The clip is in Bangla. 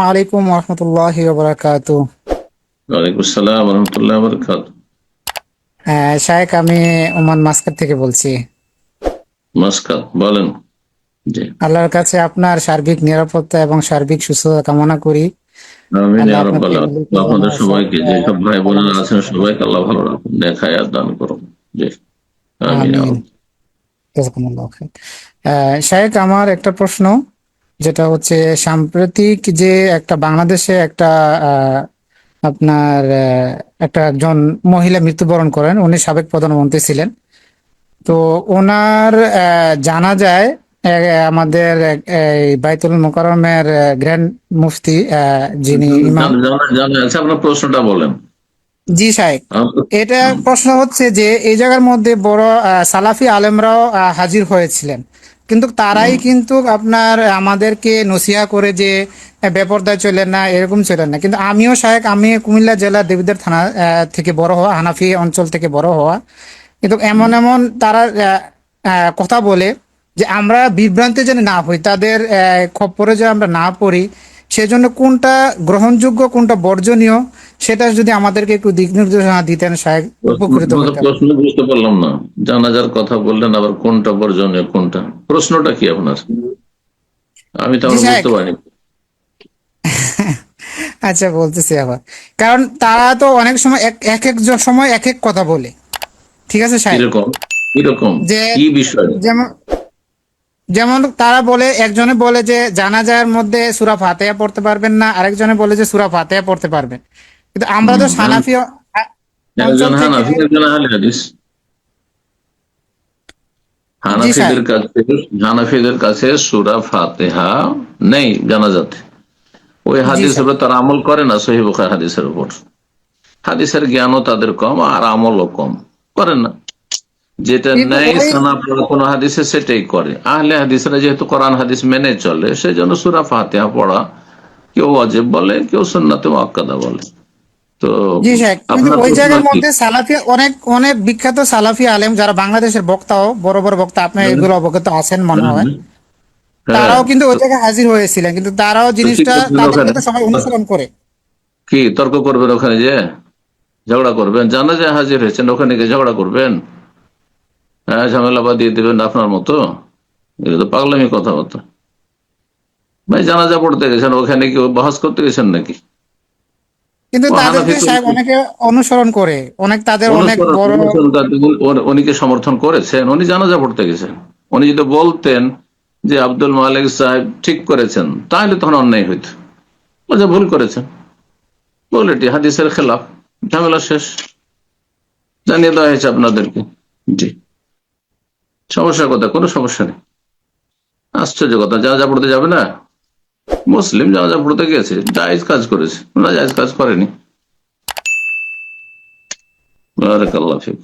আলাইকুম রহমতুল্লাহি ওয়া বারাকাতুহু। ওয়ালাইকুম আসসালাম ওয়া রাহমাতুল্লাহি ওয়া বারাকাতুহু। শায়েখ, আমি ওমান মাস্কাট থেকে বলছি। নমস্কার, বলেন। জি, আল্লাহর কাছে আপনার সার্বিক নিরাপত্তা এবং সার্বিক সুস্থতা কামনা করি। আমিন আল্লাহ ইয়া আপনার রাব্বাল ফ্যামিলিকে আলামিন। যেন আপনাদের সবাইকে, যে সব ভাই বোনেরা ভালোবাসা আছেন, দেন। সবাইকে আল্লাহ ভালো রাখুন, নেক হায়াত দান করুন। জি, আমিন ইয়া আমিন। রাব্বাল। জাযাকুমুল্লাহু খাইর। শায়েখ, আমার একটা প্রশ্ন, যেটা হচ্ছে সাম্প্রতিক যে একটা বাংলাদেশে একটা আপনার একটা একজন মহিলা মৃত্যুবরণ করেন। উনি সাবেক প্রধানমন্ত্রী ছিলেন। তো ওনার জানাজায় আমাদের এই বাইতুল মোকাররমের গ্র্যান্ড মুফতি, যিনি ইমাম। জানা আছে, আপনার প্রশ্নটা বলেন। জি সাহেব, এটা হুম, প্রশ্ন হচ্ছে যে এই জায়গার মধ্যে বড় সালাফি আলেমরাও হাজির হয়েছিলেন, কিন্তু তারাই হুম, কিন্তু আপনার আমাদেরকে নসিহা করে যে বেপরদায় চলেন না, এরকম চলেন না। কিন্তু আমিও সাহেব, আমি কুমিল্লা জেলার দেবিদ্বার থানা থেকে বড় হওয়া, হানাফি অঞ্চল থেকে বড় হওয়া, কিন্তু এমন হুম। এমন তারা কথা বলে যে আমরা বিভ্রান্তি যেন না হই, তাদের খপ্পরে যেন আমরা না পড়ি। সেজন্য কোনটা গ্রহণযোগ্য, কোনটা বর্জনীয়, সেটা যদি আমাদেরকে একটু দিক নির্দেশনা দিতেন সাহেব, উপকৃত হইতাম। প্রশ্ন বুঝতে পারলাম না। জানাজার কথা বললেন, আবার কোনটা বর্জনীয় কোনটা? প্রশ্নটা কি আপনার? আমি তো জি আমরা সাহেব। বুঝতে পারিনি। আচ্ছা, বলতেছি আবার। কারণ তারা তো অনেক সময় এক এক এক সময় এক এক কথা বলে। ঠিক আছে সাহেব। কিরকম? কিরকম? যে কি বিষয়? যেমন যেমন তারা বলে, একজনে বলে যে জানাজার মধ্যে সূরা ফাতিহা পড়তে পারবেন না, আরেকজনে বলে যে সূরা ফাতিহা পড়তে পারবেন। কিন্তু আমরা তো হানাফি অঞ্চল একজন থেকে। হানাফি, একজন আহলে হাদিস। জি সাহেব। হানাফিদের কাছে হানাফিদের কাছে সূরা ফাতিহা নেই জানাজাতে। ওই জি হাদিসের সাহেব। উপর তারা আমল করে না, সহিহ বুখারী হাদিসের উপর। হাদিসের জ্ঞানও তাদের কম, আর আমলও কম, করেন না। যেটা কিন্তু নেই ওই সানা পড়া কোন হাদিসে, সেটাই করে। আহলে হাদিসরা যেহেতু কোরআন হাদিস মেনে চলে, সেই জন্য সূরা ফাতিহা পড়া কেউ ওয়াজিব বলে, কেউ সুন্নাতে মুআক্কাদা বলে। তো জি সাহেব, কিন্তু আপনার ওই প্রশ্ন জায়গার কি? মধ্যে সালাফি অনেক অনেক বিখ্যাত সালাফি আলেম যারা বাংলাদেশের বক্তাও, বড় বড় বক্তা, আপনি হ্যাঁ, এগুলো অবগত আছেন মনে হয়। হ্যাঁ, হ্যাঁ। তারাও কিন্তু ওই তো জায়গায় হাজির হয়েছিলেন, কিন্তু তারাও তো কি জিনিসটা, করবেন তাদেরকে ওখানে? তো সবাই অনুসরণ করে। কি তর্ক করবেন ওখানে যে? ঝগড়া করবেন? জানা যায় হাজির হয়েছেন, ওখানে গিয়ে ঝগড়া করবেন? হ্যাঁ, ঝামেলা বাঁধিয়ে দেবেন আপনার মতো? এটা তো পাগলামি কথাবার্তা। ভাই, জানাজা পড়তে গেছেন, ওখানে কি বাহাস করতে গেছেন নাকি? কিন্তু ও হানাফি তাদেরকে সাহেব অনেকে অনুসরণ করে, অনেক তাদের অনেক অনুসরণ বড়। অনুসরণ উনিকে সমর্থন করেছেন? উনি জানাজা পড়তে গেছেন। উনি যদি বলতেন যে আব্দুল মালিক সাহেব ঠিক করেছেন, তাহলে তখন অন্যায় হইত। যে ভুল করেছেন বলে এটি হাদিসের খেলাফ, ঝামেলা শেষ, জানিয়ে দেওয়া হয়েছে আপনাদেরকে। জি, সমস্যার কথা, কোনো সমস্যা নেই। আশ্চর্য কথা, জানাজা পড়তে যাবে না? মুসলিম জানাজা পড়তে গেছে, জায়েজ কাজ করেছে, না জায়েজ কাজ করেনি। বারাকাল্লাহ ফিক।